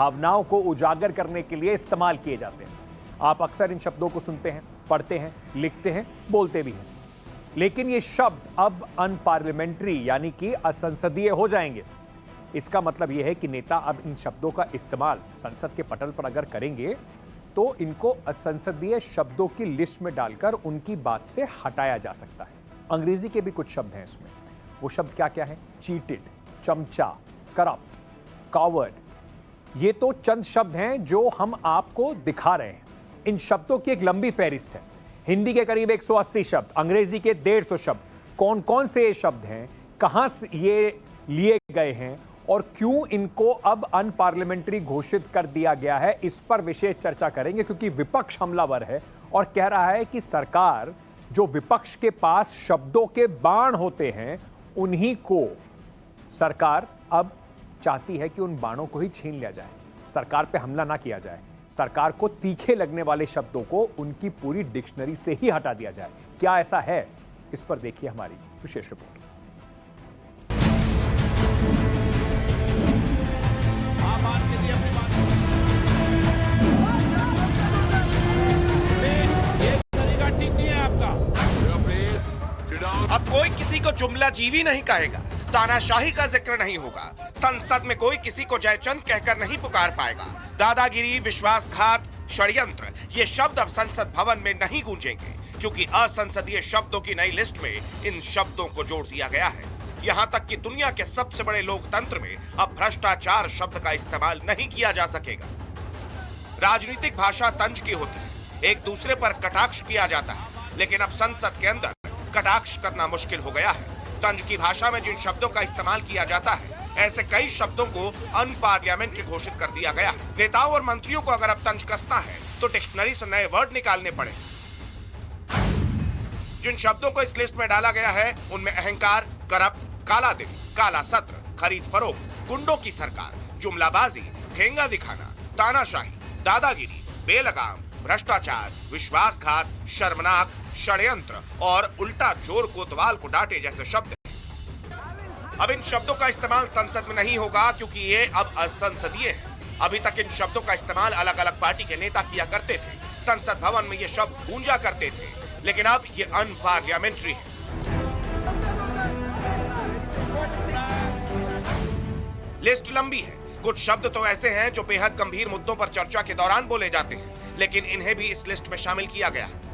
भावनाओं को उजागर करने के लिए इस्तेमाल किए जाते हैं। आप अक्सर इन शब्दों को सुनते हैं, पढ़ते हैं, लिखते हैं, बोलते भी हैं। लेकिन ये शब्द अब अनपार्लियामेंट्री यानी कि असंसदीय हो जाएंगे। इसका मतलब यह है कि नेता अब इन शब्दों का इस्तेमाल संसद के पटल पर अगर करेंगे तो इनको असंसदीय शब्दों की लिस्ट में डालकर उनकी बात से हटाया जा सकता है। अंग्रेजी के भी कुछ शब्द हैं इसमें। वो शब्द क्या क्या है? चीटेड, चमचा, करप्ट, कावर्ड। ये तो चंद शब्द हैं जो हम आपको दिखा रहे हैं। इन शब्दों की एक लंबी फहरिस्त है। हिंदी के करीब 180 शब्द, अंग्रेजी के 150 शब्द। कौन कौन से ये शब्द हैं, कहां से ये लिए गए हैं और क्यों इनको अब अनपार्लियामेंट्री घोषित कर दिया गया है, इस पर विशेष चर्चा करेंगे। क्योंकि विपक्ष हमलावर है और कह रहा है कि सरकार, जो विपक्ष के पास शब्दों के बाण होते हैं, उन्हीं को सरकार अब चाहती है कि उन बाणों को ही छीन लिया जाए, सरकार पे हमला ना किया जाए, सरकार को तीखे लगने वाले शब्दों को उनकी पूरी डिक्शनरी से ही हटा दिया जाए। क्या ऐसा है? इस पर देखिए हमारी विशेष रिपोर्ट। ठीक नहीं है आपका। अब कोई किसी को जुमला जीवी नहीं कहेगा, तानाशाही का जिक्र नहीं होगा, संसद में कोई किसी को जयचंद कहकर नहीं पुकार पाएगा। दादागिरी, विश्वासघात, षड्यंत्र ये शब्द अब संसद भवन में नहीं गूंजेंगे, क्योंकि असंसदीय शब्दों की नई लिस्ट में इन शब्दों को जोड़ दिया गया है। यहाँ तक कि दुनिया के सबसे बड़े लोकतंत्र में अब भ्रष्टाचार शब्द का इस्तेमाल नहीं किया जा सकेगा। राजनीतिक भाषा तंज की होती है, एक दूसरे पर कटाक्ष किया जाता है, लेकिन अब संसद के अंदर कटाक्ष करना मुश्किल हो गया है। तंज की भाषा में जिन शब्दों का इस्तेमाल किया जाता है, ऐसे कई शब्दों को अनपार्लियामेंट्री घोषित कर दिया गया है। नेताओं और मंत्रियों को अगर अब तंज कसना है तो डिक्शनरी से नए वर्ड निकालने पड़े। जिन शब्दों को इस लिस्ट में डाला गया है उनमें अहंकार, करप्ट, काला दिन, काला सत्र, खरीद फरोख्त, गुंडों की सरकार, जुमलाबाजी, ठेंगा दिखाना, तानाशाही, दादागिरी, बेलगाम, भ्रष्टाचार, विश्वासघात, शर्मनाक, षड्यंत्र और उल्टा चोर कोतवाल को डांटे जैसे शब्द हैं। अब इन शब्दों का इस्तेमाल संसद में नहीं होगा, क्योंकि ये अब असंसदीय है। अभी तक इन शब्दों का इस्तेमाल अलग अलग पार्टी के नेता किया करते थे, संसद भवन में ये शब्द गूंजा करते थे, लेकिन अब ये अनपार्लियामेंट्री है। लिस्ट लंबी है। कुछ शब्द तो ऐसे हैं जो बेहद गंभीर मुद्दों पर चर्चा के दौरान बोले जाते हैं, लेकिन इन्हें भी इस लिस्ट में शामिल किया गया है।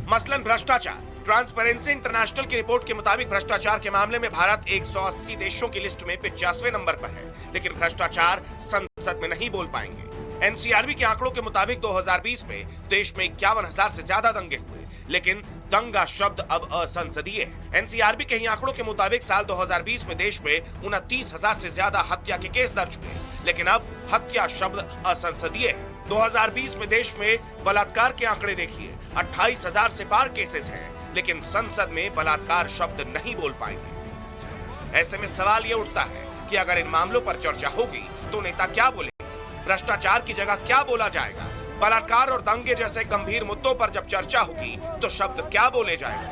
मसलन भ्रष्टाचार। ट्रांसपेरेंसी इंटरनेशनल की रिपोर्ट के मुताबिक भ्रष्टाचार के मामले में भारत 180 देशों की लिस्ट में 85वें नंबर पर है, लेकिन भ्रष्टाचार संसद में नहीं बोल पाएंगे। एनसीआरबी के आंकड़ों के मुताबिक 2020 में देश में 51,000 से ज्यादा दंगे हुए, लेकिन दंगा शब्द अब असंसदीय है। एनसीआरबी के ही आंकड़ों के मुताबिक साल 2020 में देश में 29,000 से ज्यादा हत्या के केस दर्ज हुए, लेकिन अब हत्या शब्द असंसदीय है। 2020 में देश में बलात्कार के आंकड़े देखिए, 28,000 से पार केसेस हैं, लेकिन संसद में बलात्कार शब्द नहीं बोल पाएंगे। ऐसे में सवाल ये उठता है कि अगर इन मामलों पर चर्चा होगी तो नेता क्या बोलेंगे? भ्रष्टाचार की जगह क्या बोला जाएगा? बलात्कार और दंगे जैसे गंभीर मुद्दों पर जब चर्चा होगी तो शब्द क्या बोले जाएंगे?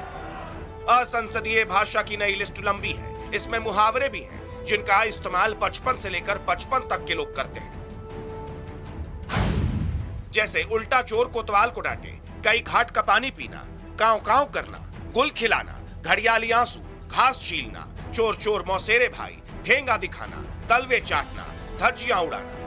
असंसदीय भाषा की नई लिस्ट लंबी है। इसमें मुहावरे भी हैं, जिनका इस्तेमाल 55 से लेकर 55 तक के लोग करते हैं, जैसे उल्टा चोर कोतवाल को डांटे, कई घाट का पानी पीना, कांव कांव करना, गुल खिलाना, घड़ियाली आंसू, घास छीलना, चोर चोर मौसेरे भाई, ठेंगा दिखाना, तलवे चाटना, धज्जियां उड़ाना।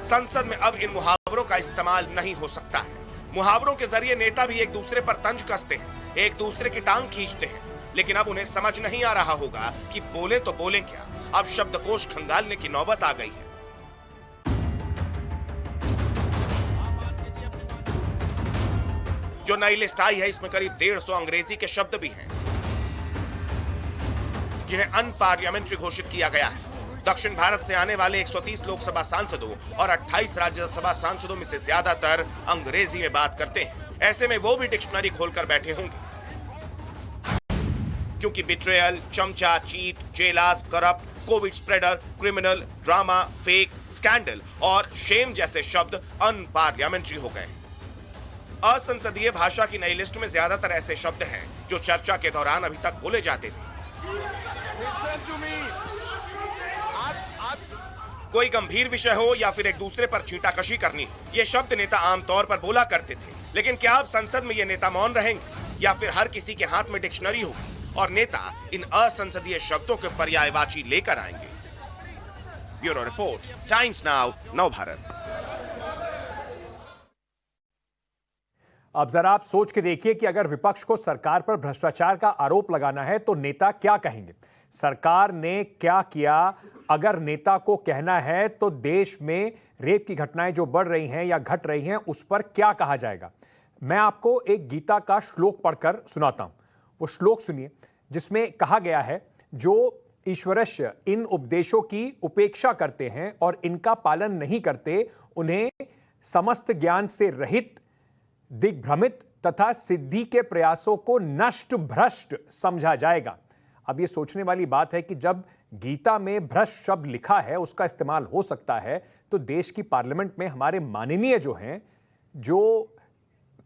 संसद में अब इन मुहावरों का इस्तेमाल नहीं हो सकता है। मुहावरों के जरिए नेता भी एक दूसरे पर तंज कसते हैं, एक दूसरे की टांग खींचते हैं, लेकिन अब उन्हें समझ नहीं आ रहा होगा कि बोले तो बोले क्या। अब शब्दकोश खंगालने की नौबत आ गई है। जो नई लिस्ट आई है इसमें करीब 150 अंग्रेजी के शब्द भी हैं, जिन्हें अनपार्लियामेंट्री घोषित किया गया है। दक्षिण भारत से आने वाले 130 लोकसभा सांसदों और 28 राज्यसभा सांसदों में से ज्यादातर अंग्रेजी में बात करते हैं। ऐसे में वो भी डिक्शनरी खोलकर बैठे होंगे, क्योंकि बिट्रेयल, चमचा, cheat, jealous, corrupt, COVID spreader, criminal, drama, fake, scandal और शेम जैसे शब्द अनपार्लियामेंट्री हो गए। असंसदीय भाषा की नई लिस्ट में ज्यादातर ऐसे शब्द हैं जो चर्चा के दौरान अभी तक बोले जाते थे। कोई गंभीर विषय हो या फिर एक दूसरे पर छींटाकशी करनी हो, ये शब्द नेता आमतौर पर बोला करते थे। लेकिन क्या अब संसद में ये नेता मौन रहेंगे या फिर हर किसी के हाथ में डिक्शनरी होगी और नेता इन असंसदीय शब्दों के पर्यायवाची लेकर आएंगे? ब्यूरो रिपोर्ट, टाइम्स नाउ, नव भारत। अब जरा आप सोच के देखिए कि अगर विपक्ष को सरकार पर भ्रष्टाचार का आरोप लगाना है तो नेता क्या कहेंगे? सरकार ने क्या किया? अगर नेता को कहना है तो देश में रेप की घटनाएं जो बढ़ रही हैं या घट रही हैं उस पर क्या कहा जाएगा? मैं आपको एक गीता का श्लोक पढ़कर सुनाता हूं। वो श्लोक सुनिए जिसमें कहा गया है, जो ईश्वरस्य इन उपदेशों की उपेक्षा करते हैं और इनका पालन नहीं करते, उन्हें समस्त ज्ञान से रहित, दिग्भ्रमित तथा सिद्धि के प्रयासों को नष्ट भ्रष्ट समझा जाएगा। अब यह सोचने वाली बात है कि जब गीता में भ्रष्ट शब्द लिखा है, उसका इस्तेमाल हो सकता है, तो देश की पार्लियामेंट में हमारे माननीय जो हैं, जो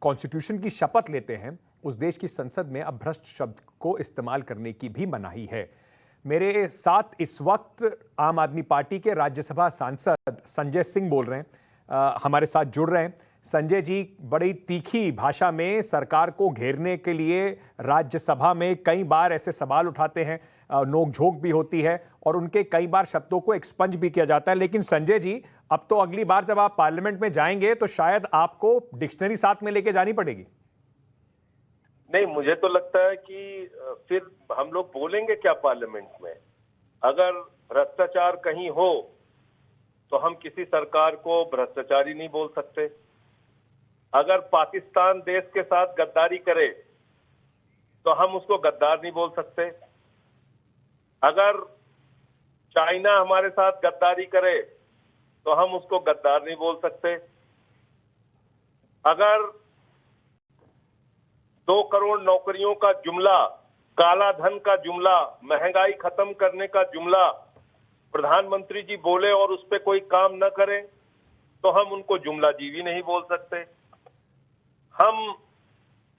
कॉन्स्टिट्यूशन की शपथ लेते हैं, उस देश की संसद में अब भ्रष्ट शब्द को इस्तेमाल करने की भी मनाही है। मेरे साथ इस वक्त आम आदमी पार्टी के राज्यसभा सांसद संजय सिंह बोल रहे हैं, हमारे साथ जुड़ रहे हैं। संजय जी, बड़ी तीखी भाषा में सरकार को घेरने के लिए राज्यसभा में कई बार ऐसे सवाल उठाते हैं, नोकझोंक भी होती है और उनके कई बार शब्दों को एक्सपंज भी किया जाता है। लेकिन संजय जी, अब तो अगली बार जब आप पार्लियामेंट में जाएंगे तो शायद आपको डिक्शनरी साथ में लेके जानी पड़ेगी। नहीं, मुझे तो लगता है कि फिर हम लोग बोलेंगे क्या पार्लियामेंट में? अगर भ्रष्टाचार कहीं हो तो हम किसी सरकार को भ्रष्टाचारी नहीं बोल सकते। अगर पाकिस्तान देश के साथ गद्दारी करे तो हम उसको गद्दार नहीं बोल सकते। अगर चाइना हमारे साथ गद्दारी करे तो हम उसको गद्दार नहीं बोल सकते। अगर 2 करोड़ नौकरियों का जुमला, काला धन का जुमला, महंगाई खत्म करने का जुमला प्रधानमंत्री जी बोले और उस पर कोई काम न करें तो हम उनको जुमला जीवी नहीं बोल सकते। हम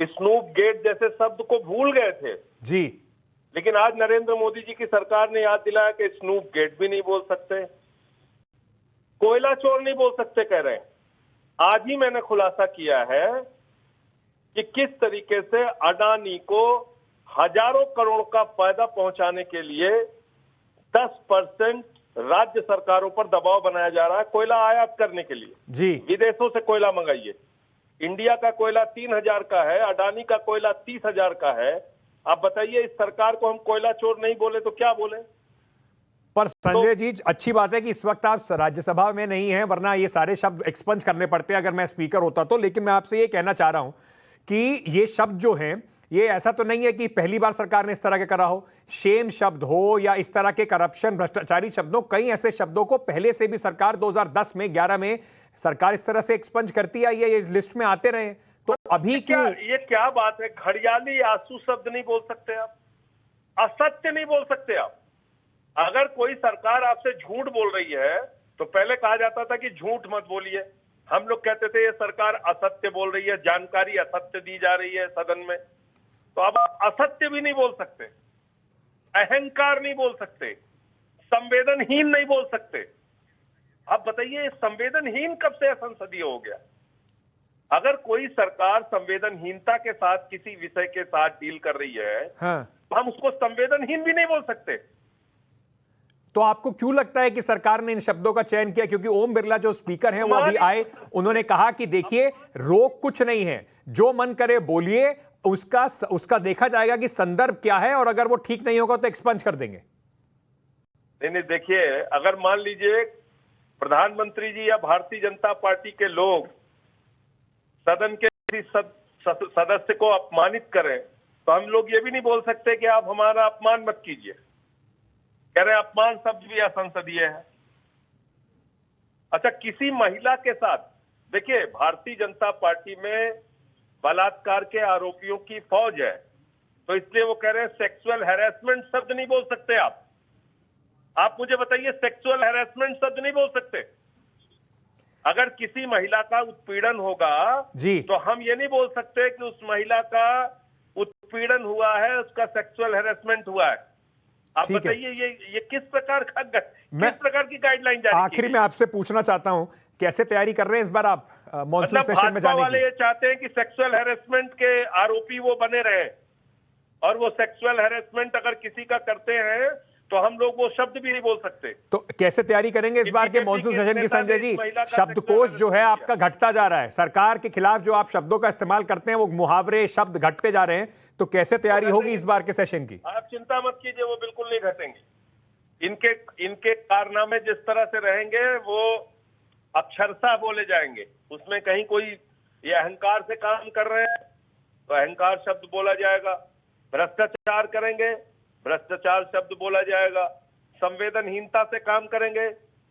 स्नूप गेट जैसे शब्द को भूल गए थे जी, लेकिन आज नरेंद्र मोदी जी की सरकार ने याद दिलाया कि स्नूप गेट भी नहीं बोल सकते, कोयला चोर नहीं बोल सकते कह रहे हैं। आज ही मैंने खुलासा किया है कि किस तरीके से अडानी को हजारों करोड़ का फायदा पहुंचाने के लिए 10% राज्य सरकारों पर दबाव बनाया जा रहा है कोयला आयात करने के लिए। जी, विदेशों से कोयला मंगाइए। इंडिया का कोयला 3000 का है, अडानी का कोयला 30,000 का है। आप बताइए, इस सरकार को हम कोयला चोर नहीं बोले तो क्या बोले? पर संजय जी, अच्छी बात है कि इस वक्त आप राज्यसभा में नहीं हैं, वरना ये सारे शब्द एक्सपंज करने पड़ते अगर मैं स्पीकर होता तो। लेकिन मैं आपसे ये कहना चाह रहा हूं कि ये शब्द जो हैं, ये ऐसा तो नहीं है कि पहली बार सरकार ने इस तरह के करा हो। शेम शब्द हो या इस तरह के करप्शन, भ्रष्टाचारी शब्दों, कई ऐसे शब्दों को पहले से भी सरकार 2010 में 11 में सरकार इस तरह से एक्सपंज करती आई है, ये लिस्ट में आते रहे। तो अभी क्यों? ये क्या बात है? घड़ियाली आंसू शब्द नहीं बोल सकते आप, असत्य नहीं बोल सकते आप। अगर कोई सरकार आपसे झूठ बोल रही है तो पहले कहा जाता था कि झूठ मत बोलिए। हम लोग कहते थे ये सरकार असत्य बोल रही है, जानकारी असत्य दी जा रही है सदन में। तो अब आप असत्य भी नहीं बोल सकते, अहंकार नहीं बोल सकते, संवेदनहीन नहीं बोल सकते। आप बताइए, संवेदनहीन कब से असंसदीय हो गया? अगर कोई सरकार संवेदनहीनता के साथ किसी विषय के साथ डील कर रही है, हाँ, तो हम उसको संवेदनहीन भी नहीं बोल सकते। तो आपको क्यों लगता है कि सरकार ने इन शब्दों का चयन किया? क्योंकि ओम बिरला जो स्पीकर हैं वो अभी आए, उन्होंने कहा कि देखिए, रोक कुछ नहीं है, जो मन करे बोलिए, उसका देखा जाएगा कि संदर्भ क्या है और अगर वो ठीक नहीं होगा तो एक्सपंज कर देंगे। नहीं, देखिए, अगर मान लीजिए प्रधानमंत्री जी या भारतीय जनता पार्टी के लोग सदन के किसी सदस्य को अपमानित करें तो हम लोग ये भी नहीं बोल सकते कि आप हमारा अपमान मत कीजिए। कह रहे अपमान शब्द भी असंसदीय है। अच्छा, किसी महिला के साथ, देखिए, भारतीय जनता पार्टी में बलात्कार के आरोपियों की फौज है, तो इसलिए वो कह रहे हैं सेक्सुअल हैरेसमेंट शब्द नहीं बोल सकते आप मुझे बताइए, सेक्सुअल हैरेसमेंट शब्द नहीं बोल सकते। अगर किसी महिला का उत्पीड़न होगा जी, तो हम ये नहीं बोल सकते कि उस महिला का उत्पीड़न हुआ है, उसका सेक्सुअल हैरेसमेंट हुआ है। आप ठीक है। बताइए ये किस प्रकार की गाइडलाइन जारी की आखिरी गई? में आपसे पूछना चाहता हूं, कैसे तैयारी कर रहे हैं इस बार आप मॉनसून मतलब सेशन में भाजपा जाने वाले की? ये चाहते हैं कि सेक्सुअल हैरेसमेंट के आरोपी वो बने रहे, और वो सेक्सुअल हैरेसमेंट अगर किसी का करते हैं तो हम लोग वो शब्द भी नहीं बोल सकते। तो कैसे तैयारी करेंगे इस बार के बीजेपी मॉनसून के सेशन की नेता ने संजय इस जी? महिला का शब्दकोश जो है सेक्सुअल आपका घटता जा रहा है, सरकार के खिलाफ जो आप शब्दों का इस्तेमाल करते हैं वो मुहावरे शब्द घटते जा रहे हैं, तो कैसे तैयारी होगी इस बार के सेशन की? आप चिंता मत कीजिए, वो बिल्कुल नहीं घटेंगे। इनके कारनामे जिस तरह से रहेंगे वो अक्षरशः बोले जाएंगे, उसमें कहीं कोई ये अहंकार से काम कर रहे हैं तो अहंकार शब्द बोला जाएगा, भ्रष्टाचार करेंगे भ्रष्टाचार शब्द बोला जाएगा, संवेदनहीनता से काम करेंगे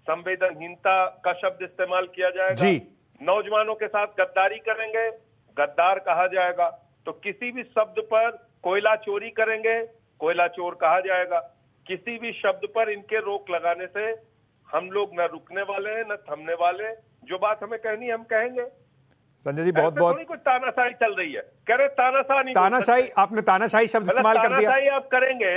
संवेदनहीनता का शब्द इस्तेमाल किया जाएगा जी। नौजवानों के साथ गद्दारी करेंगे गद्दार कहा जाएगा, तो किसी भी शब्द पर कोयला चोरी करेंगे कोयला चोर कहा जाएगा। किसी भी शब्द पर इनके रोक लगाने से हम लोग न रुकने वाले हैं न थमने वाले हैं। जो बात हमें कहनी है हम कहेंगे। संजय जी बहुत ऐसे बहुत थोड़ी कुछ तानाशाही चल रही है, कह रहे तानाशाह नहीं बोल तानाशाही, सकते। आपने तानाशाही शब्द मतलब इस्तेमाल कर दिया। तानाशाही आप करेंगे,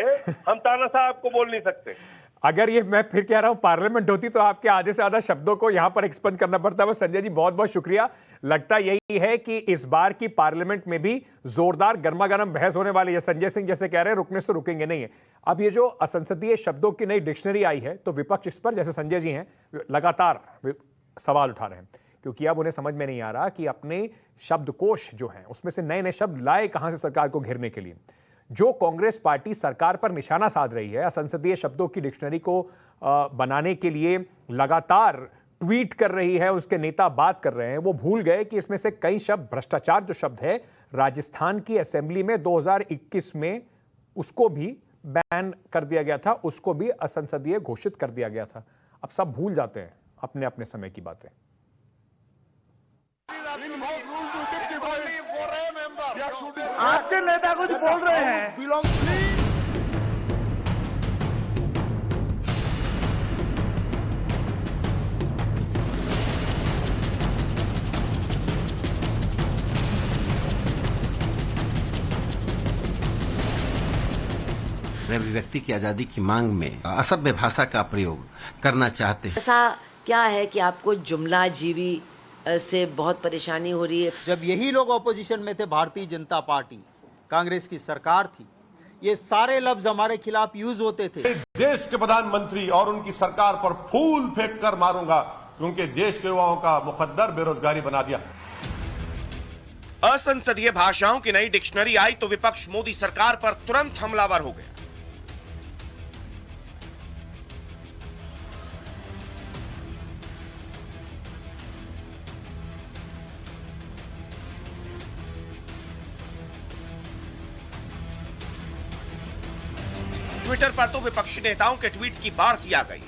हम तानाशाह आपको बोल नहीं सकते। अगर ये मैं फिर कह रहा हूं पार्लियामेंट होती तो आपके आधे से ज्यादा शब्दों को यहां पर एक्सपंज करना पड़ता है। संजय जी बहुत बहुत शुक्रिया। लगता यही है कि इस बार की पार्लियामेंट में भी जोरदार गर्मागर्म बहस होने वाली है। संजय सिंह जैसे कह रहे हैं रुकने से रुकेंगे नहीं है। अब ये जो असंसदीय शब्दों की नई डिक्शनरी आई है तो विपक्ष इस पर, जैसे संजय जी हैं, लगातार सवाल उठा रहे हैं, क्योंकि अब उन्हें समझ में नहीं आ रहा कि अपने शब्दकोश जो है उसमें से नए नए शब्द लाए कहां से सरकार को घेरने के लिए। जो कांग्रेस पार्टी सरकार पर निशाना साध रही है, असंसदीय शब्दों की डिक्शनरी को बनाने के लिए लगातार ट्वीट कर रही है, उसके नेता बात कर रहे हैं, वो भूल गए कि इसमें से कई शब्द, भ्रष्टाचार जो शब्द है राजस्थान की असेंबली में 2021 में उसको भी बैन कर दिया गया था, उसको भी असंसदीय घोषित कर दिया गया था। अब सब भूल जाते हैं अपने अपने समय की बातें। आपके नेता कुछ बोल रहे हैं। अभिव्यक्ति की आजादी की मांग में असभ्य भाषा का प्रयोग करना चाहते हैं। ऐसा क्या है कि आपको जुमला जीवी से बहुत परेशानी हो रही है? जब यही लोग ऑपोजिशन में थे, भारतीय जनता पार्टी कांग्रेस की सरकार थी, ये सारे लफ्ज हमारे खिलाफ यूज होते थे। देश के प्रधानमंत्री और उनकी सरकार पर फूल फेंक कर मारूंगा क्योंकि देश के युवाओं का मुकद्दर बेरोजगारी बना दिया। असंसदीय भाषाओं की नई डिक्शनरी आई तो विपक्ष मोदी सरकार पर तुरंत हमलावर हो गया। ट्विटर पर तो विपक्षी नेताओं के ट्वीट्स की बारिश आ गई।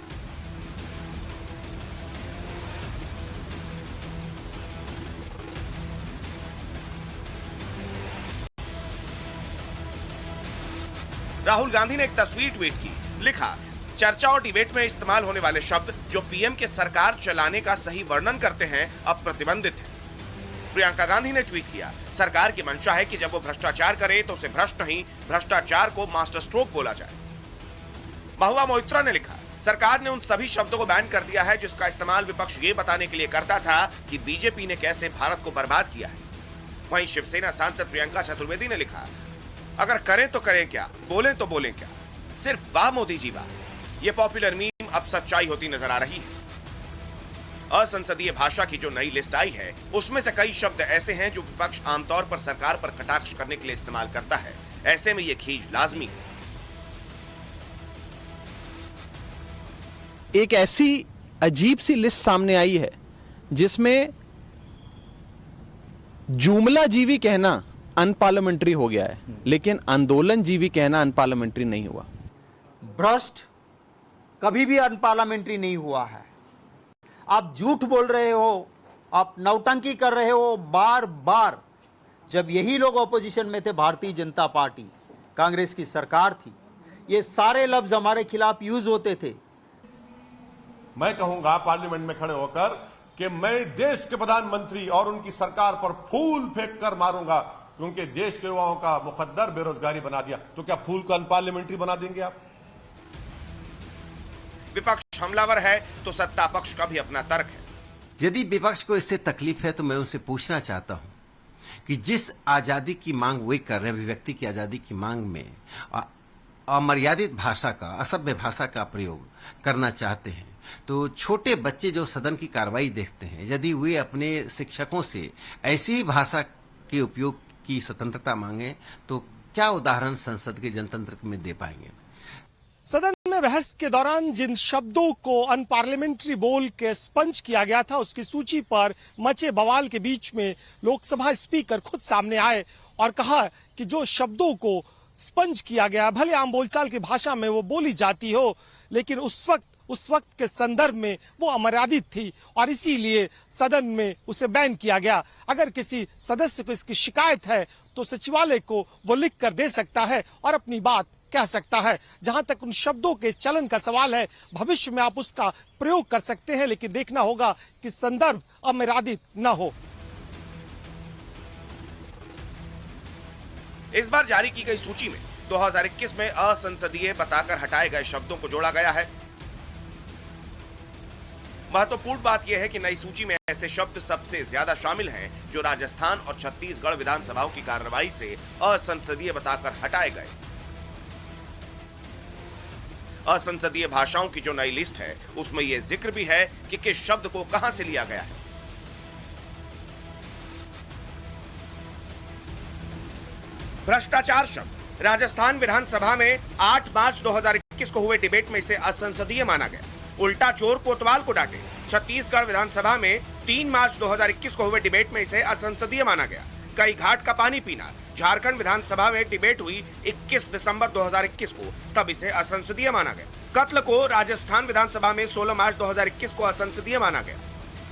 राहुल गांधी ने एक तस्वीर ट्वीट की, लिखा, चर्चा और डिबेट में इस्तेमाल होने वाले शब्द जो पीएम के सरकार चलाने का सही वर्णन करते हैं अब प्रतिबंधित है। प्रियंका गांधी ने ट्वीट किया, सरकार की मंशा है कि जब वो भ्रष्टाचार करे तो उसे भ्रष्ट नहीं, भ्रष्टाचार को मास्टर स्ट्रोक बोला जाए। महुआ मोइत्रा ने लिखा, सरकार ने उन सभी शब्दों को बैन कर दिया है जिसका इस्तेमाल विपक्ष ये बताने के लिए करता था कि बीजेपी ने कैसे भारत को बर्बाद किया है। वहीं शिवसेना सांसद प्रियंका चतुर्वेदी ने लिखा, अगर करें तो करें क्या, बोलें तो बोलें क्या, सिर्फ वाह मोदी जी वाह। ये पॉपुलर मीम अब सच्चाई होती नजर आ रही है। असंसदीय भाषा की जो नई लिस्ट आई है उसमें से कई शब्द ऐसे हैं जो विपक्ष आमतौर पर सरकार पर कटाक्ष करने के लिए इस्तेमाल करता है। ऐसे में ये खींच लाजमी है। एक ऐसी अजीब सी लिस्ट सामने आई है जिसमें जुमला जीवी कहना अनपार्लियामेंट्री हो गया है, लेकिन आंदोलन जीवी कहना अनपार्लियामेंट्री नहीं हुआ। भ्रष्ट कभी भी अनपार्लियामेंट्री नहीं हुआ है। आप झूठ बोल रहे हो, आप नौटंकी कर रहे हो बार बार। जब यही लोग ऑपोजिशन में थे, भारतीय जनता पार्टी कांग्रेस की सरकार थी, ये सारे लफ्ज हमारे खिलाफ यूज होते थे। मैं कहूंगा पार्लियामेंट में खड़े होकर कि मैं देश के प्रधानमंत्री और उनकी सरकार पर फूल फेंक कर मारूंगा क्योंकि देश के युवाओं का मुकद्दर बेरोजगारी बना दिया। तो क्या फूल को अनपार्लियामेंट्री बना देंगे आप? विपक्ष हमलावर है तो सत्ता पक्ष का भी अपना तर्क है। यदि विपक्ष को इससे तकलीफ है तो मैं उनसे पूछना चाहता हूं कि जिस आजादी की मांग वे कर रहे हैं, अभिव्यक्ति की आजादी की मांग में अमर्यादित भाषा का, असभ्य भाषा का प्रयोग करना चाहते हैं, तो छोटे बच्चे जो सदन की कार्रवाई देखते हैं, यदि वे अपने शिक्षकों से ऐसी भाषा के उपयोग की स्वतंत्रता मांगे तो क्या उदाहरण संसद के जनतंत्र में दे पाएंगे? सदन में बहस के दौरान जिन शब्दों को अनपार्लियामेंट्री बोल के स्पंज किया गया था, उसकी सूची पर मचे बवाल के बीच में लोकसभा स्पीकर खुद सामने आए और कहा कि जो शब्दों को स्पंज किया गया, भले आम बोलचाल की भाषा में वो बोली जाती हो, लेकिन उस वक्त के संदर्भ में वो अमर्यादित थी और इसीलिए सदन में उसे बैन किया गया। अगर किसी सदस्य को इसकी शिकायत है तो सचिवालय को वो लिख कर दे सकता है और अपनी बात कह सकता है। जहां तक उन शब्दों के चलन का सवाल है, भविष्य में आप उसका प्रयोग कर सकते हैं, लेकिन देखना होगा कि संदर्भ अमर्यादित न हो। इस बार जारी की गई सूची में 2021 में असंसदीय बताकर हटाए गए शब्दों को जोड़ा गया है। महत्वपूर्ण बात यह है कि नई सूची में ऐसे शब्द सबसे ज्यादा शामिल हैं जो राजस्थान और छत्तीसगढ़ विधानसभाओं की कार्रवाई से असंसदीय बताकर हटाए गए। असंसदीय भाषाओं की जो नई लिस्ट है उसमें यह जिक्र भी है कि किस शब्द को कहां से लिया गया है। भ्रष्टाचार शब्द राजस्थान विधानसभा में 8 मार्च 2021 को हुए डिबेट में इसे असंसदीय माना गया। उल्टा चोर कोतवाल को डांटे छत्तीसगढ़ विधानसभा में 3 मार्च 2021 को हुए डिबेट में इसे असंसदीय माना गया। कई घाट का पानी पीना झारखंड विधानसभा में डिबेट हुई 21 दिसंबर 2021 को, तब इसे असंसदीय माना गया। कत्ल को राजस्थान विधानसभा में 16 मार्च 2021 को असंसदीय माना गया।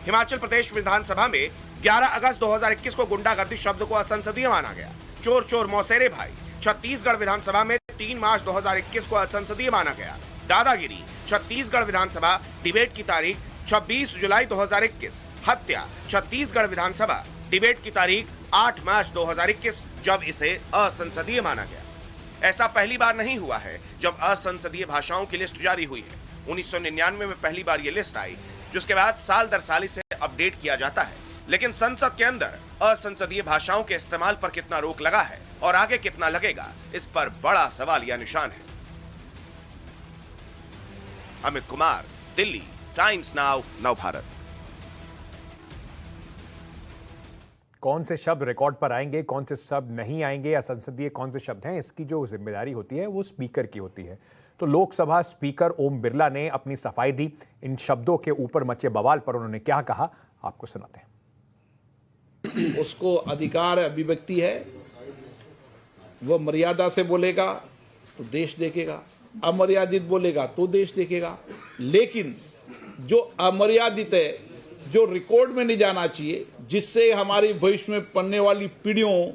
हिमाचल प्रदेश विधानसभा में 11 अगस्त 2021 को गुंडागर्दी शब्द को असंसदीय माना गया। चोर चोर मौसेरे भाई छत्तीसगढ़ विधानसभा में 3 मार्च 2021 को असंसदीय माना गया। दादागिरी छत्तीसगढ़ विधानसभा डिबेट की तारीख 26 जुलाई 2021। हत्या छत्तीसगढ़ विधानसभा डिबेट की तारीख 8 मार्च 2021, जब इसे असंसदीय माना गया। ऐसा पहली बार नहीं हुआ है जब असंसदीय भाषाओं की लिस्ट जारी हुई है। 1999 में पहली बार ये लिस्ट आई, जिसके बाद साल दर साल इसे अपडेट किया जाता है। लेकिन संसद के अंदर असंसदीय भाषाओं के इस्तेमाल पर कितना रोक लगा है और आगे कितना लगेगा, इस पर बड़ा सवालिया निशान है। Amit Kumar, Delhi, times now, Navbharat. कौन से शब्द रिकॉर्ड पर आएंगे, कौन से शब्द नहीं आएंगे, या संसदीय कौन से शब्द हैं, इसकी जो जिम्मेदारी होती है वो स्पीकर की होती है। तो लोकसभा स्पीकर ओम बिरला ने अपनी सफाई दी। इन शब्दों के ऊपर मचे बवाल पर उन्होंने क्या कहा, आपको सुनाते हैं। उसको अधिकार अभिव्यक्ति है, वो मर्यादा से बोलेगा तो देश देखेगा, अमर्यादित बोलेगा तो देश देखेगा। लेकिन जो अमर्यादित है, जो रिकॉर्ड में नहीं जाना चाहिए, जिससे हमारी भविष्य में पढ़ने वाली पीढ़ियों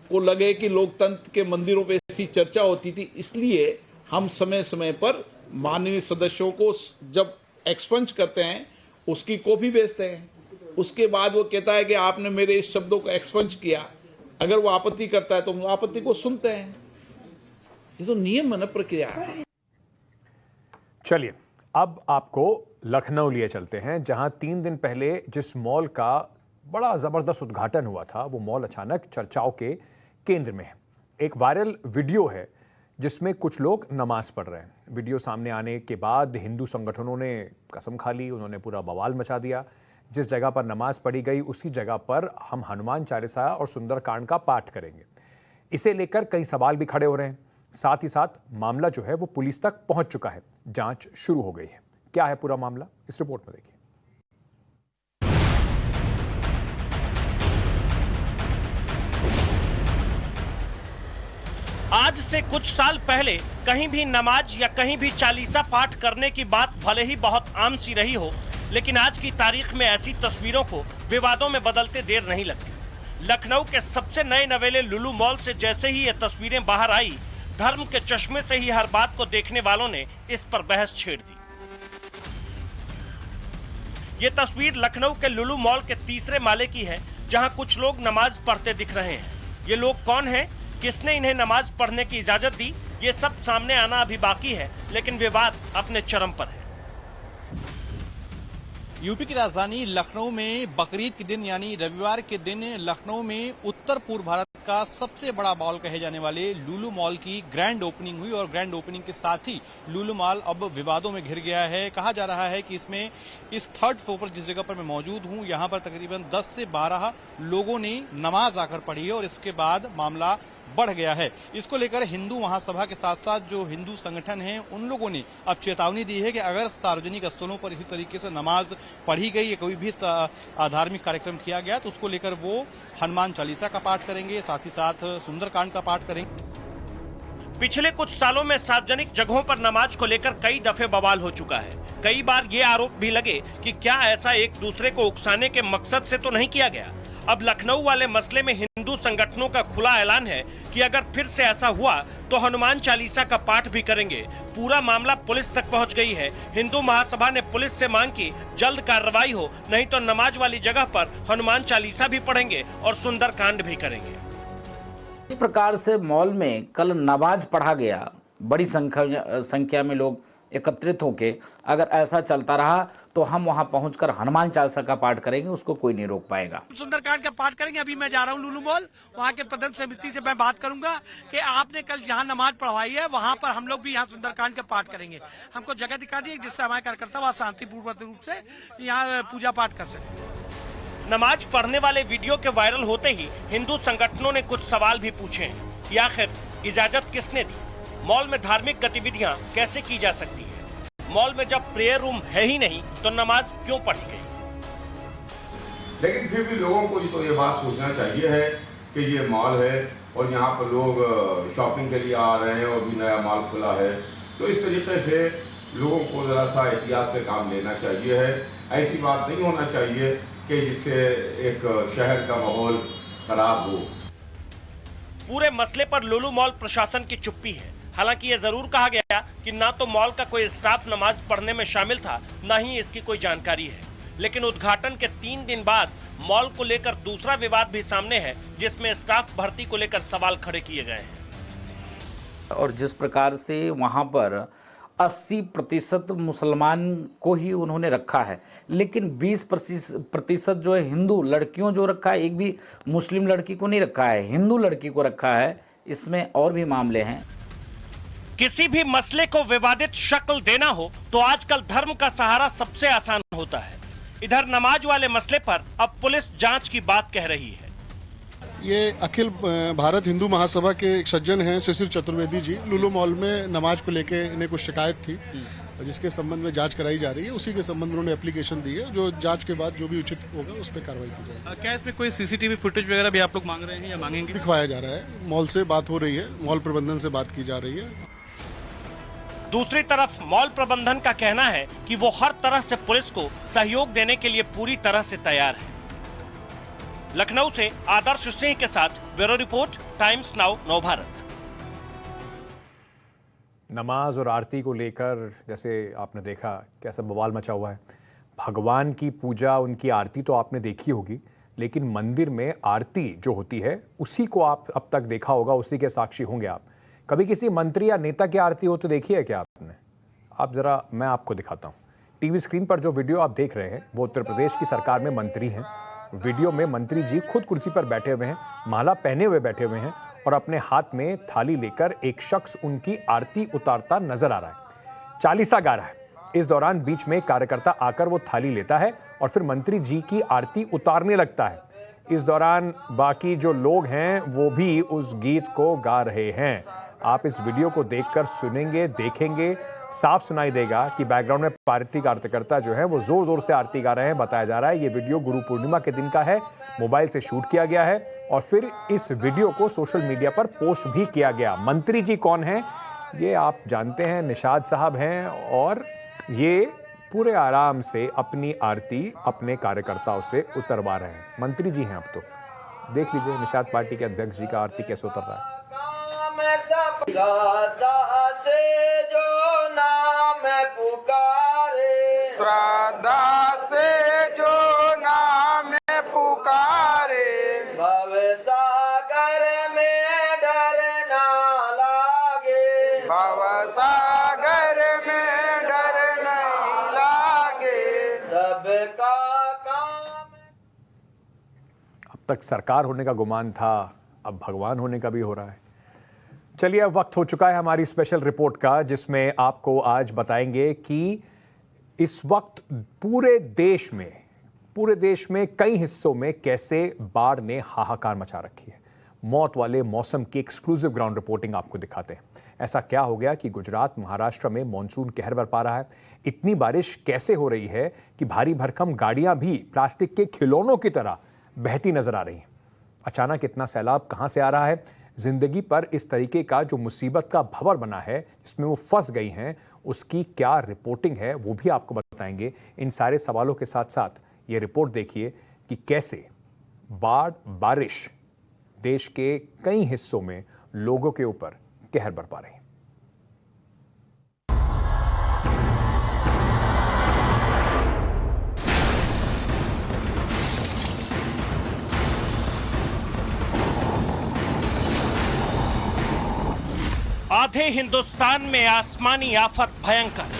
को लगे कि लोकतंत्र के मंदिरों पे ऐसी चर्चा होती थी, इसलिए हम समय समय पर माननीय सदस्यों को जब एक्सपंज करते हैं उसकी कॉपी भेजते हैं। उसके बाद वो कहता है कि आपने मेरे इस शब्दों को एक्सपंज किया। अगर वो आपत्ति करता है तो हम आपत्ति को सुनते हैं। ये तो नियम न प्रक्रिया है। चलिए अब आपको लखनऊ लिए चलते हैं, जहां 3 दिन पहले जिस मॉल का बड़ा जबरदस्त उद्घाटन हुआ था, वो मॉल अचानक चर्चाओं के केंद्र में है। एक वायरल वीडियो है जिसमें कुछ लोग नमाज पढ़ रहे हैं। वीडियो सामने आने के बाद हिंदू संगठनों ने कसम खा ली, उन्होंने पूरा बवाल मचा दिया। जिस जगह पर नमाज पढ़ी गई उसी जगह पर हम हनुमान चालीसा और सुंदरकांड का पाठ करेंगे। इसे लेकर कई सवाल भी खड़े हो रहे हैं। साथ ही साथ मामला जो है वो पुलिस तक पहुंच चुका है, जांच शुरू हो गई है। क्या है पूरा मामला, इस रिपोर्ट में देखिए। आज से कुछ साल पहले कहीं भी नमाज या कहीं भी चालीसा पाठ करने की बात भले ही बहुत आम सी रही हो, लेकिन आज की तारीख में ऐसी तस्वीरों को विवादों में बदलते देर नहीं लगती। लखनऊ के सबसे नए नवेले लुलु मॉल से जैसे ही ये तस्वीरें बाहर आई, धर्म के चश्मे से ही हर बात को देखने वालों ने इस पर बहस छेड़ दी। ये तस्वीर लखनऊ के लुलु मॉल के 3रे माले की है, जहां कुछ लोग नमाज पढ़ते दिख रहे हैं। ये लोग कौन हैं, किसने इन्हें नमाज पढ़ने की इजाजत दी, ये सब सामने आना अभी बाकी है, लेकिन विवाद अपने चरम पर है। यूपी की राजधानी लखनऊ में बकरीद के दिन यानी रविवार के दिन लखनऊ में उत्तर पूर्व भारत का सबसे बड़ा मॉल कहे जाने वाले लुलु मॉल की ग्रैंड ओपनिंग हुई और ग्रैंड ओपनिंग के साथ ही लुलु मॉल अब विवादों में घिर गया है। कहा जा रहा है कि इसमें इस थर्ड फ्लोर पर जिस जगह पर मैं मौजूद हूं, यहां पर तकरीबन 10 से 12 लोगों ने नमाज आकर पढ़ी है और इसके बाद मामला बढ़ गया है। इसको लेकर हिंदू महासभा के साथ साथ जो हिंदू संगठन हैं उन लोगों ने अब चेतावनी दी है कि अगर सार्वजनिक स्थलों पर इसी तरीके से नमाज पढ़ी गई या कोई भी धार्मिक कार्यक्रम किया गया तो उसको लेकर वो हनुमान चालीसा का पाठ करेंगे, साथ ही साथ सुंदरकांड का पाठ करेंगे। पिछले कुछ सालों में सार्वजनिक जगहों पर नमाज को लेकर कई दफे बवाल हो चुका है। कई बार ये आरोप भी लगे कि क्या ऐसा एक दूसरे को उकसाने के मकसद से तो नहीं किया गया। अब लखनऊ वाले मसले में हिंदू संगठनों का खुला ऐलान है कि अगर फिर से ऐसा हुआ तो हनुमान चालीसा का पाठ भी करेंगे। पूरा मामला पुलिस तक पहुंच गई है। हिंदू महासभा ने पुलिस से मांग की जल्द कार्रवाई हो, नहीं तो नमाज वाली जगह पर हनुमान चालीसा भी पढ़ेंगे और सुंदरकांड भी करेंगे। इस प्रकार से मॉल में कल नमाज पढ़ा गया, बड़ी संख्या में लोग एकत्रित होके, अगर ऐसा चलता रहा तो हम वहां पहुंचकर हनुमान चालीसा का पाठ करेंगे, उसको कोई नहीं रोक पाएगा। सुंदरकांड का पाठ करेंगे। अभी मैं जा रहा हूं लुलु मॉल, वहां के प्रबंधन समिति से मैं बात करूंगा कि आपने कल जहां नमाज पढ़वाई है वहां पर हम लोग भी यहां सुंदरकांड का पाठ करेंगे। हमको जगह दिखा दी जिससे हमारे कार्यकर्ता वहां शांतिपूर्वक रूप से यहाँ पूजा पाठ कर सके। नमाज पढ़ने वाले वीडियो के वायरल होते ही हिंदू संगठनों ने कुछ सवाल भी पूछे कि आखिर इजाजत किसने दी, मॉल में धार्मिक गतिविधियां कैसे की जा सकती है, मॉल में जब प्रेयर रूम है ही नहीं तो नमाज क्यों पढ़ी गई। लेकिन फिर भी लोगों को तो ये बात सोचना चाहिए है कि ये मॉल है और यहाँ पर लोग शॉपिंग के लिए आ रहे हैं और भी नया मॉल खुला है, तो इस तरीके से लोगों को जरा सा एहतियात से काम लेना चाहिए है। ऐसी बात नहीं होना चाहिए कि जिससे एक शहर का माहौल खराब हो। पूरे मसले पर लुलु मॉल प्रशासन की चुप्पी है। हालांकि ये जरूर कहा गया कि ना तो मॉल का कोई स्टाफ नमाज पढ़ने में शामिल था, ना ही इसकी कोई जानकारी है। लेकिन उद्घाटन के 3 दिन बाद मॉल को लेकर दूसरा विवाद भी सामने है, जिसमें स्टाफ भर्ती को लेकर सवाल खड़े किए गए हैं। और जिस प्रकार से वहां पर 80% मुसलमान को ही उन्होंने रखा है, लेकिन 20% जो है हिंदू लड़कियों जो रखा है, एक भी मुस्लिम लड़की को नहीं रखा है, हिंदू लड़की को रखा है। इसमें और भी मामले हैं। किसी भी मसले को विवादित शक्ल देना हो तो आजकल धर्म का सहारा सबसे आसान होता है। इधर नमाज वाले मसले पर अब पुलिस जांच की बात कह रही है। ये अखिल भारत हिंदू महासभा के एक सज्जन हैं शिशिर चतुर्वेदी जी, लुलु मॉल में नमाज को लेके इन्हें कुछ शिकायत थी जिसके संबंध में जांच कराई जा रही है। उसी के संबंध में उन्होंने एप्लीकेशन दी है, जो जांच के बाद जो भी उचित होगा उस पर कार्रवाई की जाएगी। क्या इसमें कोई सीसीटीवी फुटेज वगैरह भी आप लोग मांग रहे हैं या मांगेंगे? दिखवाया जा रहा है, मॉल से बात हो रही है, मॉल प्रबंधन से बात की जा रही है। दूसरी तरफ मॉल प्रबंधन का कहना है कि वो हर तरह से पुलिस को सहयोग देने के लिए पूरी तरह से तैयार है। लखनऊ से आदर्श सिंह के साथ bureau report, times now Navbharat. नमाज और आरती को लेकर जैसे आपने देखा कैसा बवाल मचा हुआ है। भगवान की पूजा, उनकी आरती तो आपने देखी होगी, लेकिन मंदिर में आरती जो होती है उसी को आप अब तक देखा होगा, उसी के साक्षी होंगे आप। कभी किसी मंत्री या नेता की आरती हो तो देखी है क्या आपने? आप जरा, मैं आपको दिखाता हूँ। टीवी स्क्रीन पर जो वीडियो आप देख रहे हैं वो उत्तर प्रदेश की सरकार में मंत्री हैं। वीडियो में मंत्री जी खुद कुर्सी पर बैठे हुए हैं, माला पहने हुए बैठे हुए हैं और अपने हाथ में थाली लेकर एक शख्स उनकी आरती उतारता नजर आ रहा है, चालीसा गा रहा है। इस दौरान बीच में एक कार्यकर्ता आकर वो थाली लेता है और फिर मंत्री जी की आरती उतारने लगता है। इस दौरान बाकी जो लोग हैं वो भी उस गीत को गा रहे हैं। आप इस वीडियो को देखकर सुनेंगे, देखेंगे, साफ सुनाई देगा कि बैकग्राउंड में पार्टी कार्यकर्ता जो है वो जोर जोर से आरती गा रहे हैं। बताया जा रहा है ये वीडियो गुरु पूर्णिमा के दिन का है, मोबाइल से शूट किया गया है और फिर इस वीडियो को सोशल मीडिया पर पोस्ट भी किया गया। मंत्री जी कौन हैं ये आप जानते हैं, निषाद साहब हैं और ये पूरे आराम से अपनी आरती अपने कार्यकर्ताओं से उतरवा रहे हैं। मंत्री जी हैं अब तो। देख लीजिए निषाद पार्टी के अध्यक्ष जी का आरती कैसे उतर रहा है। श्रद्धा से जो नाम पुकारे, श्रद्धा से जो नाम पुकारे, भव सागर में डर ना लागे, भव सागर में डर नहीं लागे, सब काम। अब तक सरकार होने का गुमान था, अब भगवान होने का भी हो रहा है। चलिए, अब वक्त हो चुका है हमारी स्पेशल रिपोर्ट का, जिसमें आपको आज बताएंगे कि इस वक्त पूरे देश में कई हिस्सों में कैसे बाढ़ ने हाहाकार मचा रखी है। मौत वाले मौसम की एक्सक्लूसिव ग्राउंड रिपोर्टिंग आपको दिखाते हैं। ऐसा क्या हो गया कि गुजरात, महाराष्ट्र में मॉनसून कहर बरपा रहा है। इतनी बारिश कैसे हो रही है कि भारी भरकम गाड़ियां भी प्लास्टिक के खिलौनों की तरह बहती नजर आ रही हैं। अचानक इतना सैलाब कहां से आ रहा है? जिंदगी पर इस तरीके का जो मुसीबत का भंवर बना है, जिसमें वो फंस गई हैं, उसकी क्या रिपोर्टिंग है वो भी आपको बताएंगे। इन सारे सवालों के साथ साथ ये रिपोर्ट देखिए कि कैसे बारिश देश के कई हिस्सों में लोगों के ऊपर कहर बरपा रही है। आधे हिंदुस्तान में आसमानी आफत भयंकर।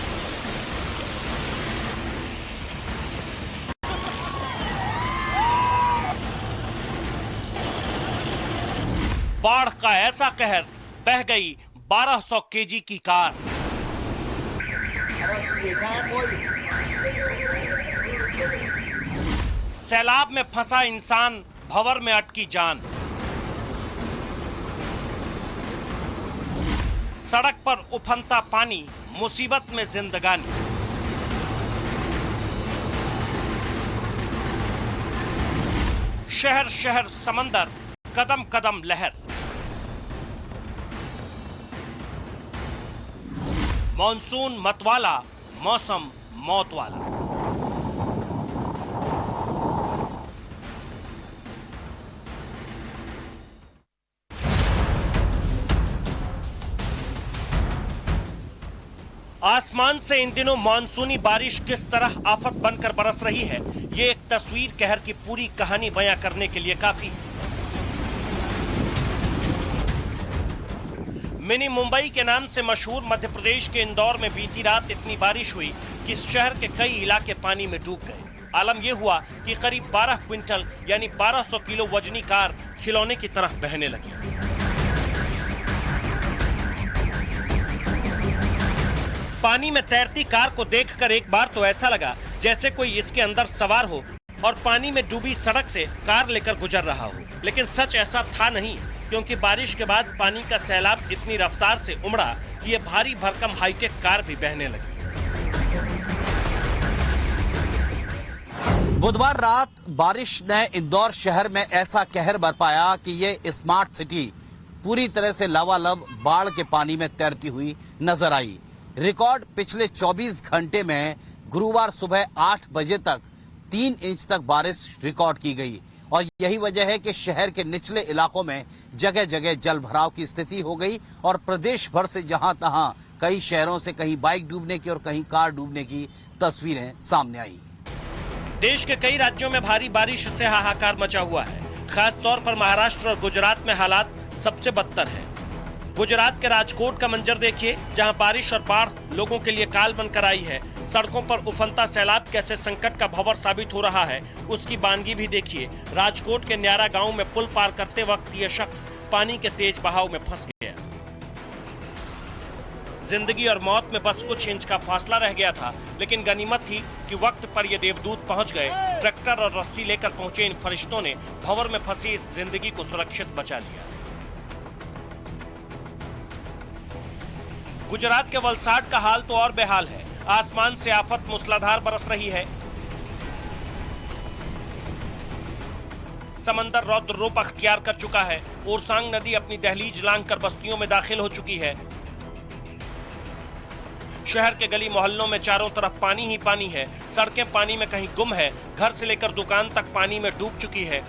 बाढ़ का ऐसा कहर, बह गई 1200 केजी की कार। सैलाब में फंसा इंसान, भंवर में अटकी जान। सड़क पर उफनता पानी, मुसीबत में जिंदगानी। शहर शहर समंदर, कदम कदम लहर। मॉनसून मतवाला, मौसम मौत वाला। आसमान से इन दिनों मानसूनी बारिश किस तरह आफत बनकर बरस रही है, ये एक तस्वीर कहर की पूरी कहानी बयां करने के लिए काफी है। मिनी मुंबई के नाम से मशहूर मध्य प्रदेश के इंदौर में बीती रात इतनी बारिश हुई कि शहर के कई इलाके पानी में डूब गए। आलम यह हुआ कि करीब 12 क्विंटल यानी 1200 किलो वजनी कार खिलौने की तरह बहने लगी। पानी में तैरती कार को देखकर एक बार तो ऐसा लगा जैसे कोई इसके अंदर सवार हो और पानी में डूबी सड़क से कार लेकर गुजर रहा हो। लेकिन सच ऐसा था नहीं, क्योंकि बारिश के बाद पानी का सैलाब इतनी रफ्तार से उमड़ा कि ये भारी भरकम हाईटेक कार भी बहने लगी। बुधवार रात बारिश ने इंदौर शहर में ऐसा कहर बरपाया कि ये स्मार्ट सिटी पूरी तरह से लबालब बाढ़ के पानी में तैरती हुई नजर आई। रिकॉर्ड पिछले 24 घंटे में गुरुवार सुबह 8 बजे तक 3 इंच तक बारिश रिकॉर्ड की गई और यही वजह है कि शहर के निचले इलाकों में जगह जगह जल भराव की स्थिति हो गई और प्रदेश भर से जहां तहां कई शहरों से कहीं बाइक डूबने की और कहीं कार डूबने की तस्वीरें सामने आई। देश के कई राज्यों में भारी बारिश से हाहाकार मचा हुआ है। खास तौर पर महाराष्ट्र और गुजरात में हालात सबसे बदतर है। गुजरात के राजकोट का मंजर देखिए, जहां बारिश और बाढ़ लोगों के लिए काल बनकर आई है। सड़कों पर उफनता सैलाब कैसे संकट का भंवर साबित हो रहा है, उसकी बानगी भी देखिए। राजकोट के न्यारा गांव में पुल पार करते वक्त यह शख्स पानी के तेज बहाव में फंस गया। जिंदगी और मौत में बस कुछ इंच का फासला रह गया था, लेकिन गनीमत थी कि वक्त पर ये देवदूत पहुंच गए। ट्रैक्टर और रस्सी लेकर पहुंचे इन फरिश्तों ने भंवर में फंसी इस जिंदगी को सुरक्षित बचा लिया। गुजरात के वलसाड का हाल तो और बेहाल है। आसमान से आफत मूसलाधार बरस रही है। समंदर रौद्र रूप अख्तियार कर चुका है। ओरसांग नदी अपनी दहलीज लांघकर बस्तियों में दाखिल हो चुकी है। शहर के गली मोहल्लों में चारों तरफ पानी ही पानी है। सड़कें पानी में कहीं गुम है। घर से लेकर दुकान तक पानी में डूब चुकी है।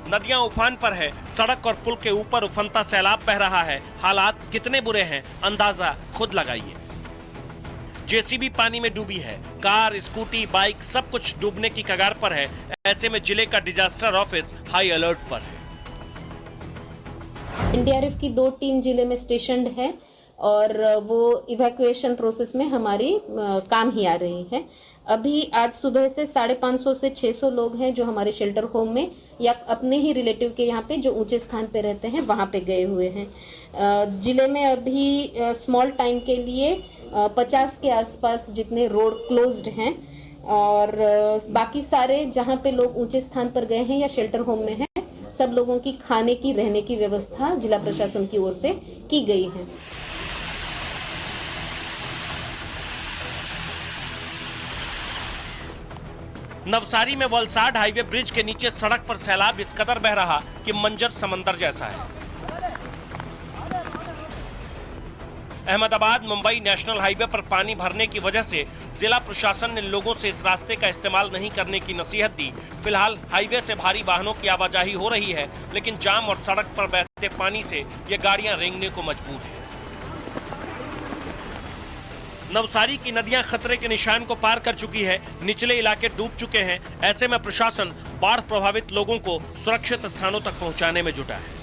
नदियां उफान पर है। सड़क और पुल के ऊपर उफनता सैलाब बह रहा है। हालात कितने बुरे हैं, अंदाजा खुद लगाइए। जेसीबी पानी में डूबी है। कार, स्कूटी, बाइक सब कुछ डूबने की कगार पर है। ऐसे में जिले का डिजास्टर ऑफिस हाई अलर्ट पर है। एनडीआरएफ की 2 टीम जिले में स्टेशनड है। और वो इवैक्यूएशन प्रोसेस में हमारी काम ही आ रही है। अभी आज सुबह से 550 से 600 लोग हैं जो हमारे शेल्टर होम में या अपने ही रिलेटिव के यहाँ पे जो ऊंचे स्थान पे रहते हैं वहाँ पे गए हुए हैं। जिले में अभी स्मॉल टाइम के लिए 50 के आसपास जितने रोड क्लोज्ड हैं और बाकी सारे जहाँ पे लोग ऊंचे स्थान पर गए हैं या शेल्टर होम में हैं, सब लोगों की खाने की रहने की व्यवस्था जिला प्रशासन की ओर से की गई है। नवसारी में वलसाड हाईवे ब्रिज के नीचे सड़क पर सैलाब इस कदर बह रहा कि मंजर समंदर जैसा है। अहमदाबाद मुंबई नेशनल हाईवे पर पानी भरने की वजह से जिला प्रशासन ने लोगों से इस रास्ते का इस्तेमाल नहीं करने की नसीहत दी। फिलहाल हाईवे से भारी वाहनों की आवाजाही हो रही है, लेकिन जाम और सड़क पर बहते पानी से ये गाड़ियां रेंगने को मजबूर हैं। नवसारी की नदियां खतरे के निशान को पार कर चुकी है, निचले इलाके डूब चुके हैं। ऐसे में प्रशासन बाढ़ प्रभावित लोगों को सुरक्षित स्थानों तक पहुंचाने में जुटा है।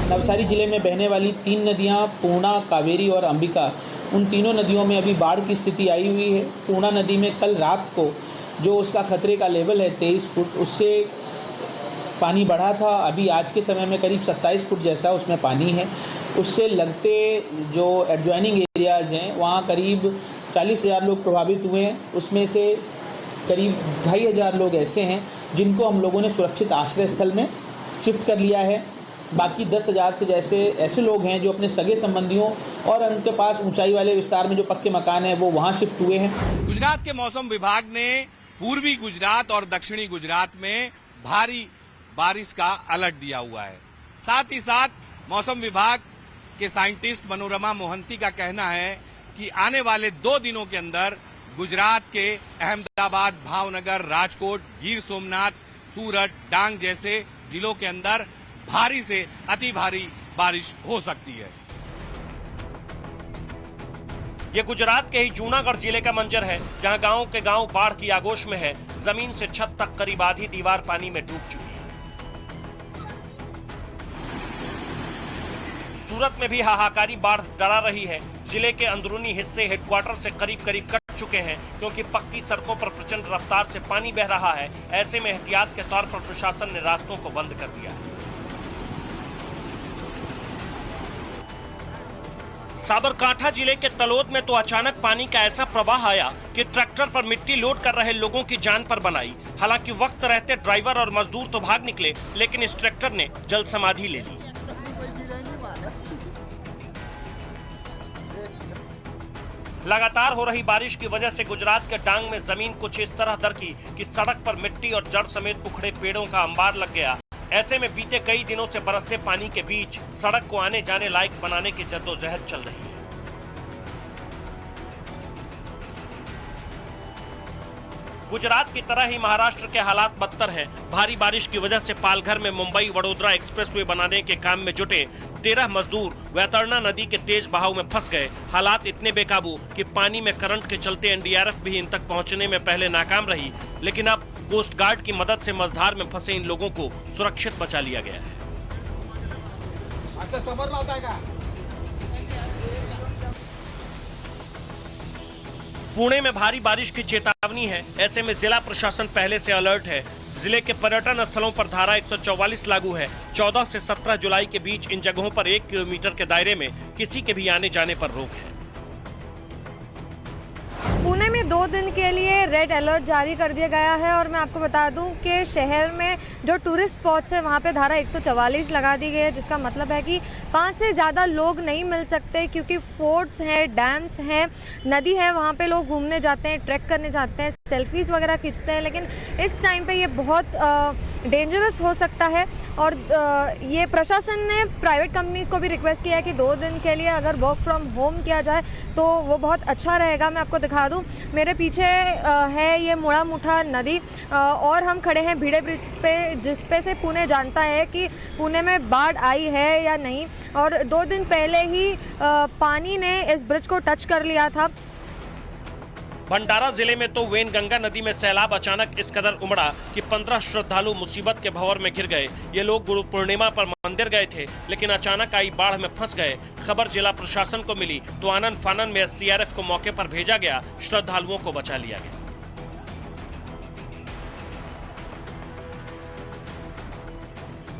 नवसारी जिले में बहने वाली 3 नदियां पूर्णा, कावेरी और अंबिका, उन तीनों नदियों में अभी बाढ़ की स्थिति आई हुई है। पूर्णा नदी में कल रात को जो उसका खतरे का लेवल है 23 फुट, उससे पानी बढ़ा था। अभी आज के समय में करीब 27 फुट जैसा उसमें पानी है। उससे लगते जो एडजॉइनिंग एरियाज हैं वहाँ करीब 40,000 लोग प्रभावित हुए हैं। उसमें से करीब 2,500 लोग ऐसे हैं जिनको हम लोगों ने सुरक्षित आश्रय स्थल में शिफ्ट कर लिया है। बाकी 10,000 से जैसे ऐसे लोग हैं जो अपने सगे संबंधियों और उनके पास ऊंचाई वाले विस्तार में जो पक्के मकान हैं वो वहाँ शिफ्ट हुए हैं। गुजरात के मौसम विभाग ने पूर्वी गुजरात और दक्षिणी गुजरात में भारी बारिश का अलर्ट दिया हुआ है। साथ ही साथ मौसम विभाग के साइंटिस्ट मनोरमा मोहंती का कहना है कि आने वाले 2 दिनों के अंदर गुजरात के अहमदाबाद, भावनगर, राजकोट, गिर सोमनाथ, सूरत, डांग जैसे जिलों के अंदर भारी से अति भारी बारिश हो सकती है। ये गुजरात के ही जूनागढ़ जिले का मंजर है, जहां गांव के गांव बाढ़ की आगोश में है। जमीन से छत तक करीब आधी दीवार पानी में डूब चुकी है। सूरत में भी हाहाकारी बाढ़ डरा रही है। जिले के अंदरूनी हिस्से हेडक्वार्टर से करीब कट चुके हैं, क्योंकि पक्की सड़कों पर प्रचंड रफ्तार से पानी बह रहा है। ऐसे में एहतियात के तौर पर प्रशासन ने रास्तों को बंद कर दिया है। साबरकांठा जिले के तलोद में तो अचानक पानी का ऐसा प्रवाह आया कि ट्रैक्टर पर मिट्टी लोड कर रहे लोगों की जान पर बनाई। हालांकि वक्त रहते ड्राइवर और मजदूर तो भाग निकले, लेकिन इस ट्रैक्टर ने जल समाधि ले ली। लगातार हो रही बारिश की वजह से गुजरात के डांग में जमीन कुछ इस तरह दरकी कि सड़क पर मिट्टी और जड़ समेत उखड़े पेड़ों का अंबार लग गया। ऐसे में बीते कई दिनों से बरसते पानी के बीच सड़क को आने जाने लायक बनाने की जद्दोजहद चल रही है। गुजरात की तरह ही महाराष्ट्र के हालात बदतर हैं। भारी बारिश की वजह से पालघर में मुंबई वडोदरा एक्सप्रेसवे बनाने के काम में जुटे 13 मजदूर वैतरणा नदी के तेज बहाव में फंस गए। हालात इतने बेकाबू कि पानी में करंट के चलते एनडीआरएफ भी इन तक पहुंचने में पहले नाकाम रही, लेकिन अब कोस्ट गार्ड की मदद से मझधार में फंसे इन लोगों को सुरक्षित बचा लिया गया है। पुणे में भारी बारिश की चेतावनी है। ऐसे में जिला प्रशासन पहले से अलर्ट है। जिले के पर्यटन स्थलों पर धारा 144 लागू है। 14 से 17 जुलाई के बीच इन जगहों पर 1 किलोमीटर के दायरे में किसी के भी आने जाने पर रोक है। पुणे में 2 दिन के लिए रेड अलर्ट जारी कर दिया गया है और मैं आपको बता दूं कि शहर में जो टूरिस्ट स्पॉट्स है वहां पे धारा 144 लगा दी गई है, जिसका मतलब है कि 5 से ज़्यादा लोग नहीं मिल सकते, क्योंकि फोर्ट्स हैं, डैम्स हैं, नदी है, वहां पे लोग घूमने जाते हैं, ट्रैक करने जाते हैं, सेल्फीज वगैरह खींचते हैं। लेकिन इस टाइम पे ये बहुत डेंजरस हो सकता है और ये प्रशासन ने प्राइवेट कंपनीज को भी रिक्वेस्ट किया है कि 2 दिन के लिए अगर वर्क फ्रॉम होम किया जाए तो वो बहुत अच्छा रहेगा। मैं आपको दिखा दूं, मेरे पीछे है ये मुड़ा मुठा नदी और हम खड़े हैं भिड़े ब्रिज पे, जिस पे से पुणे जानता है कि पुणे में बाढ़ आई है या नहीं। और 2 दिन पहले ही पानी ने इस ब्रिज को टच कर लिया था। भंडारा जिले में तो वेनगंगा नदी में सैलाब अचानक इस कदर उमड़ा कि 15 श्रद्धालु मुसीबत के भंवर में घिर गए। ये लोग गुरु पूर्णिमा पर मंदिर गए थे, लेकिन अचानक आई बाढ़ में फंस गए। खबर जिला प्रशासन को मिली तो आनन फानन में एसडीआरएफ को मौके पर भेजा गया, श्रद्धालुओं को बचा लिया गया।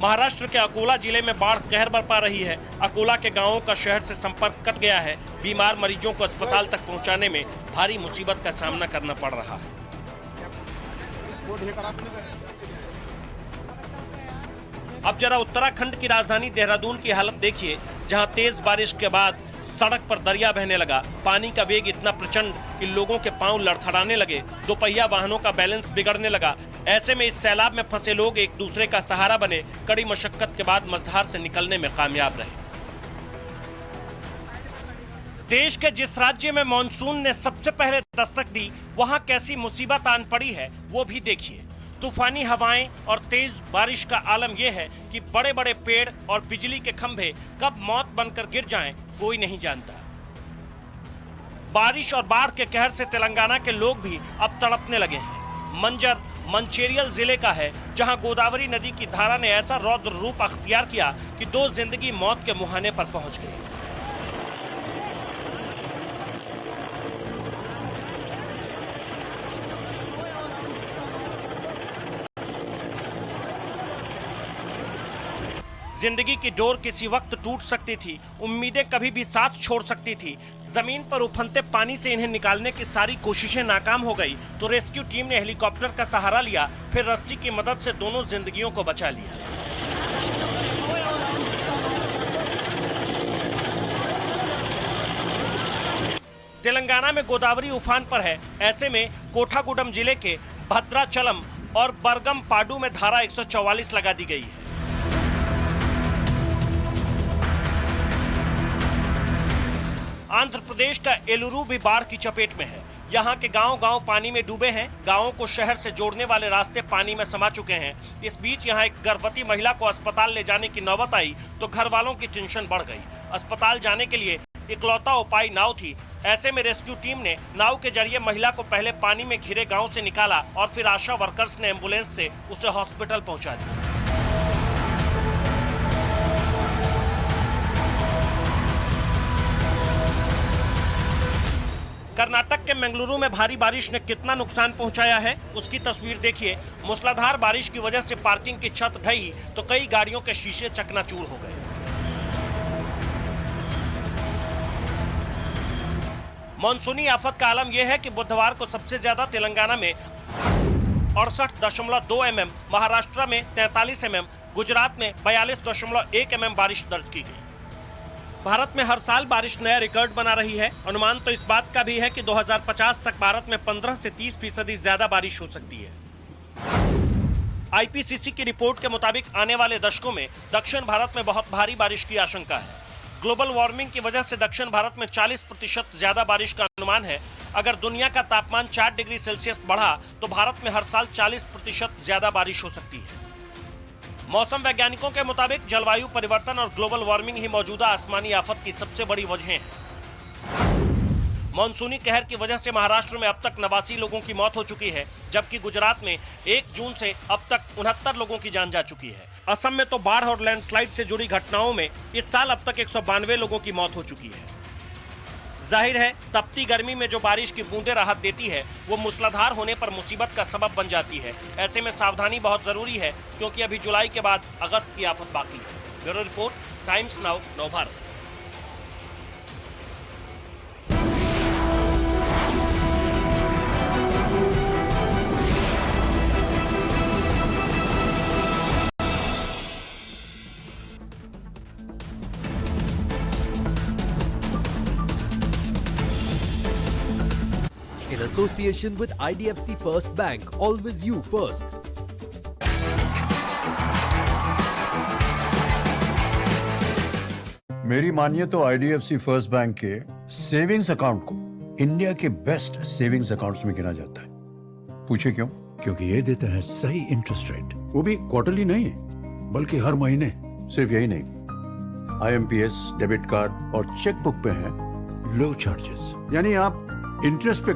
महाराष्ट्र के अकोला जिले में बाढ़ कहर बरपा रही है। अकोला के गांवों का शहर से संपर्क कट गया है। बीमार मरीजों को अस्पताल तक पहुंचाने में भारी मुसीबत का सामना करना पड़ रहा है। अब जरा उत्तराखंड की राजधानी देहरादून की हालत देखिए, जहां तेज बारिश के बाद सड़क पर दरिया बहने लगा। पानी का वेग इतना प्रचंड कि लोगों के पांव लड़खड़ाने लगे। दोपहिया वाहनों का बैलेंस बिगड़ने लगा। ऐसे में इस सैलाब में फंसे लोग एक दूसरे का सहारा बने। कड़ी मशक्कत के बाद मझधार से निकलने में कामयाब रहे। देश के जिस राज्य में मॉनसून ने सबसे पहले दस्तक दी, वहां कैसी मुसीबत आन पड़ी है वो भी देखिए। तूफानी हवाएं और तेज बारिश का आलम यह है कि बड़े बड़े पेड़ और बिजली के खंभे कब मौत बनकर गिर जाएं, कोई नहीं जानता। बारिश और बाढ़ के कहर से तेलंगाना के लोग भी अब तड़पने लगे हैं। मंजर मंचेरियल जिले का है, जहां गोदावरी नदी की धारा ने ऐसा रौद्र रूप अख्तियार किया कि दो जिंदगी मौत के मुहाने पर पहुंच गई। जिंदगी की डोर किसी वक्त टूट सकती थी, उम्मीदें कभी भी साथ छोड़ सकती थी। जमीन पर उफनते पानी से इन्हें निकालने की सारी कोशिशें नाकाम हो गई तो रेस्क्यू टीम ने हेलीकॉप्टर का सहारा लिया, फिर रस्सी की मदद से दोनों जिंदगियों को बचा लिया। तेलंगाना में गोदावरी उफान पर है। ऐसे में कोठागुडम जिले के भद्राचलम और बरगम पाडू में धारा 144 लगा दी गई है। आंध्र प्रदेश का एलुरु भी बाढ़ की चपेट में है। यहाँ के गांव-गांव पानी में डूबे हैं। गांवों को शहर से जोड़ने वाले रास्ते पानी में समा चुके हैं। इस बीच यहाँ एक गर्भवती महिला को अस्पताल ले जाने की नौबत आई तो घर वालों की टेंशन बढ़ गई। अस्पताल जाने के लिए इकलौता उपाय नाव थी। ऐसे में रेस्क्यू टीम ने नाव के जरिए महिला को पहले पानी में घिरे गाँव से निकाला और फिर आशा वर्कर्स ने एम्बुलेंस से उसे हॉस्पिटल पहुँचा दिया। कर्नाटक के मंगलुरु में भारी बारिश ने कितना नुकसान पहुंचाया है, उसकी तस्वीर देखिए। मूसलाधार बारिश की वजह से पार्किंग की छत ढही तो कई गाड़ियों के शीशे चकनाचूर हो गए। मॉनसूनी आफत का आलम यह है कि बुधवार को सबसे ज्यादा तेलंगाना में 68.2 mm, महाराष्ट्र में 43 mm, गुजरात में 42.1 mm बारिश दर्ज की गई। भारत में हर साल बारिश नया रिकॉर्ड बना रही है। अनुमान तो इस बात का भी है कि 2050 तक भारत में 15 से 30% ज्यादा बारिश हो सकती है। आईपीसीसी की रिपोर्ट के मुताबिक आने वाले दशकों में दक्षिण भारत में बहुत भारी बारिश की आशंका है। ग्लोबल वार्मिंग की वजह से दक्षिण भारत में 40% ज्यादा बारिश का अनुमान है। अगर दुनिया का तापमान 4 डिग्री सेल्सियस बढ़ा तो भारत में हर साल 40% ज्यादा बारिश हो सकती है। मौसम वैज्ञानिकों के मुताबिक जलवायु परिवर्तन और ग्लोबल वार्मिंग ही मौजूदा आसमानी आफत की सबसे बड़ी वजह है। मॉनसूनी कहर की वजह से महाराष्ट्र में अब तक 89 लोगों की मौत हो चुकी है, जबकि गुजरात में 1 जून से अब तक 69 लोगों की जान जा चुकी है। असम में तो बाढ़ और लैंडस्लाइड से जुड़ी घटनाओं में इस साल अब तक 192 लोगों की मौत हो चुकी है। जाहिर है तपती गर्मी में जो बारिश की बूंदें राहत देती है वो मूसलाधार होने पर मुसीबत का सबब बन जाती है। ऐसे में सावधानी बहुत जरूरी है, क्योंकि अभी जुलाई के बाद अगस्त की आफत बाकी है। Bureau report, times now, Navbharat. In association with IDFC First Bank, always you first. मेरी मानिए तो IDFC फर्स्ट बैंक के सेविंग्स अकाउंट को इंडिया के बेस्ट सेविंग्स अकाउंट्स में गिना जाता है। पूछे क्यों? क्योंकि ये देता है सही इंटरेस्ट रेट, वो भी क्वार्टरली नहीं बल्कि हर महीने। सिर्फ यही नहीं, IMPS, डेबिट कार्ड और चेकबुक पे है लो चार्जेस, यानी आप इंटरेस्ट पे